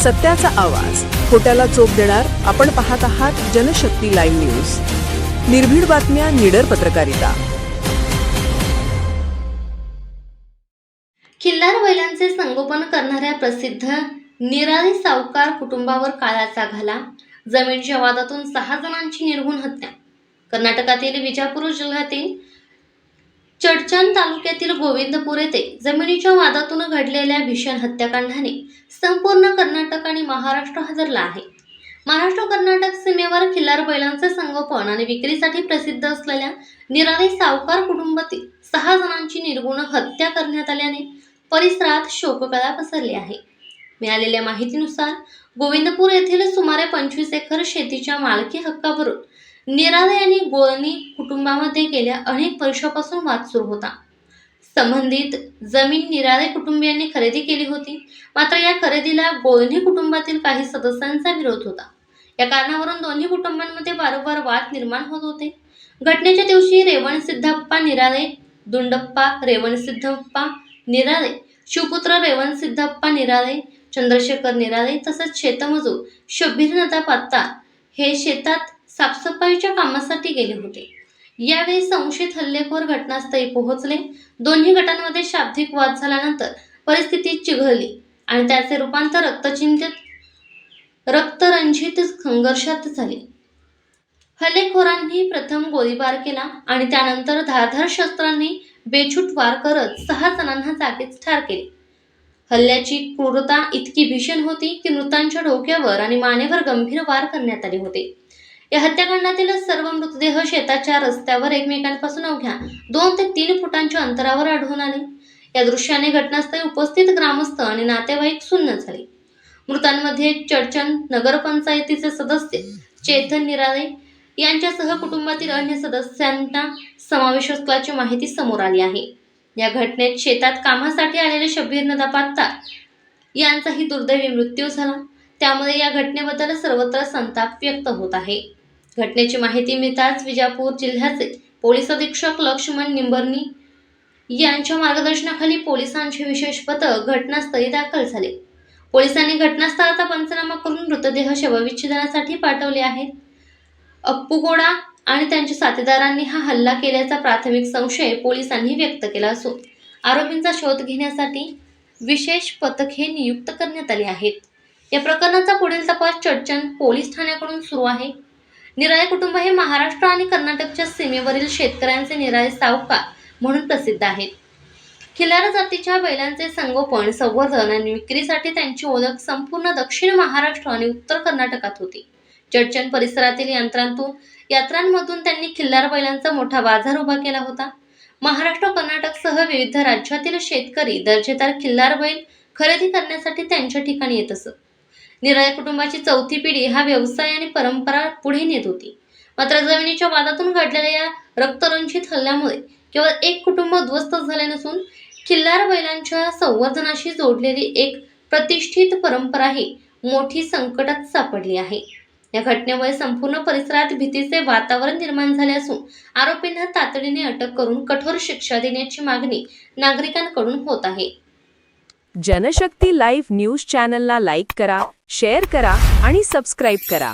सत्याचा आवाज, खोट्याला चोप देणार. आपण पाहत आहात जनशक्ती लाईव्ह न्यूज. निर्भीड बातम्या, निडर पत्रकारिता. खिल्लार बैलांचे संगोपन करणाऱ्या प्रसिद्ध निराळे सावकार कुटुंबावर काळाचा घाला. जमिनीच्या वादातून 6 जणांची निर्घृण हत्या. कर्नाटकातील विजापूर जिल्ह्यातील चडचण तालुक्यातील गोविंदपूर येथे जमिनीच्या वादातून घडलेल्या भीषण हत्याकांडाने संपूर्ण कर्नाटक आणि महाराष्ट्र हादरला आहे. महाराष्ट्र कर्नाटक सीमेवर खिल्लार बैलांचे संगोपन आणि विक्रीसाठी प्रसिद्ध असलेल्या निराळे सावकार कुटुंबातील 6 जणांची निर्घृण हत्या करण्यात आल्याने परिसरात शोककळा पसरली आहे. मिळालेल्या माहितीनुसार गोविंदपूर येथील सुमारे 25 एकर शेतीच्या मालकी हक्कावरून निराळे आणि गोळणी कुटुंबामध्ये गेल्या अनेक वर्षापासून वाद सुरू होता. संबंधित जमीन निराळे कुटुंबियांनी खरेदी केली होती, मात्र या खरेदीला गोळणी कुटुंबातील काही सदस्यांचा विरोध होता. या कारणावरून दोन्ही कुटुंबांमध्ये वारंवार वाद निर्माण होत होते. घटनेच्या दिवशी रेवणसिद्धप्पा निराळे, दुंडप्पा रेवणसिद्धप्पा निराळे, शिवपुत्र रेवणसिद्धप्पा निराळे, चंद्रशेखर निराळे तसेच शेतमजूर शब्बीरनाथ पात्ता हे शेतात साफसफाईच्या कामासाठी गेले होते. यावेळी संशयित हल्लेखोर घटनास्थळी पोहोचले. दोन्ही गटांमध्ये शाब्दिक वाद झाल्यानंतर परिस्थिती चिघळली आणि त्याचे रूपांतर रक्तरंजित संघर्षात झाले. हल्लेखोरांनी प्रथम गोळीबार केला आणि त्यानंतर धारदार शस्त्रांनी बेछूट वार करत 6 जणांना जागीच ठार केले. हल्ल्याची क्रूरता इतकी भीषण होती की मृतांच्या डोक्यावर आणि मानेवर गंभीर वार करण्यात आले होते. या हत्याकांडातील सर्व मृतदेह शेताच्या रस्त्यावर एकमेकांपासून अवघ्या 2 ते 3 फुटांच्या अंतरावर आढळून आले. या दृश्याने घटनास्थळी उपस्थित ग्रामस्थ आणि नातेवाईक सुन्न झाले. मृतांमध्ये चडचण नगरपंचायतीचे सदस्य चेतन निराळे यांच्यासह कुटुंबातील अन्य सदस्यांचा समावेश असल्याची माहिती समोर आली आहे. या घटनेत शेतात कामासाठी आलेले शब्बीरनाथ पात्ता यांचाही दुर्दैवी मृत्यू झाला. त्यामुळे या घटनेबद्दल सर्वत्र संताप व्यक्त होत आहे. घटनेची माहिती मिळताच विजापूर जिल्ह्याचे पोलीस अधीक्षक लक्ष्मण निंबर्णी यांच्या मार्गदर्शनाखाली पोलिसांचे विशेष पथक घटनास्थळी दाखल झाले. पोलिसांनी घटनास्थळाचा पंचनामा करून मृतदेह शवविच्छेदनासाठी पाठवले आहेत. अप्पू गोडा आणि त्यांच्या साथीदारांनी हा हल्ला केल्याचा प्राथमिक संशय पोलिसांनी व्यक्त केला असून आरोपींचा शोध घेण्यासाठी विशेष पथके नियुक्त करण्यात आली आहेत. या प्रकरणाचा पुढील तपास चडचण पोलीस ठाण्याकडून सुरू आहे. निराळे कुटुंब हे महाराष्ट्र आणि कर्नाटकच्या सीमेवरील शेतकऱ्यांचे निराळे सावकार म्हणून प्रसिद्ध आहेत. खिल्लार जातीच्या बैलांचे संगोपन, संवर्धन आणि विक्रीसाठी त्यांची ओळख संपूर्ण दक्षिण महाराष्ट्र आणि उत्तर कर्नाटकात होती. चडचण परिसरातील यात्रांमधून त्यांनी खिल्लार बैलांचा मोठा बाजार उभा केला होता. महाराष्ट्र, कर्नाटकसह विविध राज्यातील शेतकरी दर्जेदार खिल्लार बैल खरेदी करण्यासाठी त्यांच्या ठिकाणी येत असत. निराळे कुटुंबाची 4थी पिढी हा व्यवसाय आणि परंपरा पुढे नेत होती. मात्र जमिनीच्या वादातून घडलेल्या या रक्तरंजित हल्ल्यामुळे केवळ एक कुटुंब उद्ध्वस्त झाले नसून खिल्लार बैलांच्या संवर्धनाशी जोडलेली एक प्रतिष्ठित परंपराही मोठी संकटात सापडली आहे. या घटनेमुळे संपूर्ण परिसरात भीतीचे वातावरण निर्माण झाले असून आरोपींना तातडीने अटक करून कठोर शिक्षा देण्याची मागणी नागरिकांकडून होत आहे. जनशक्ती लाईव्ह न्यूज चॅनलला लाईक करा, शेअर करा आणि सबस्क्राईब करा.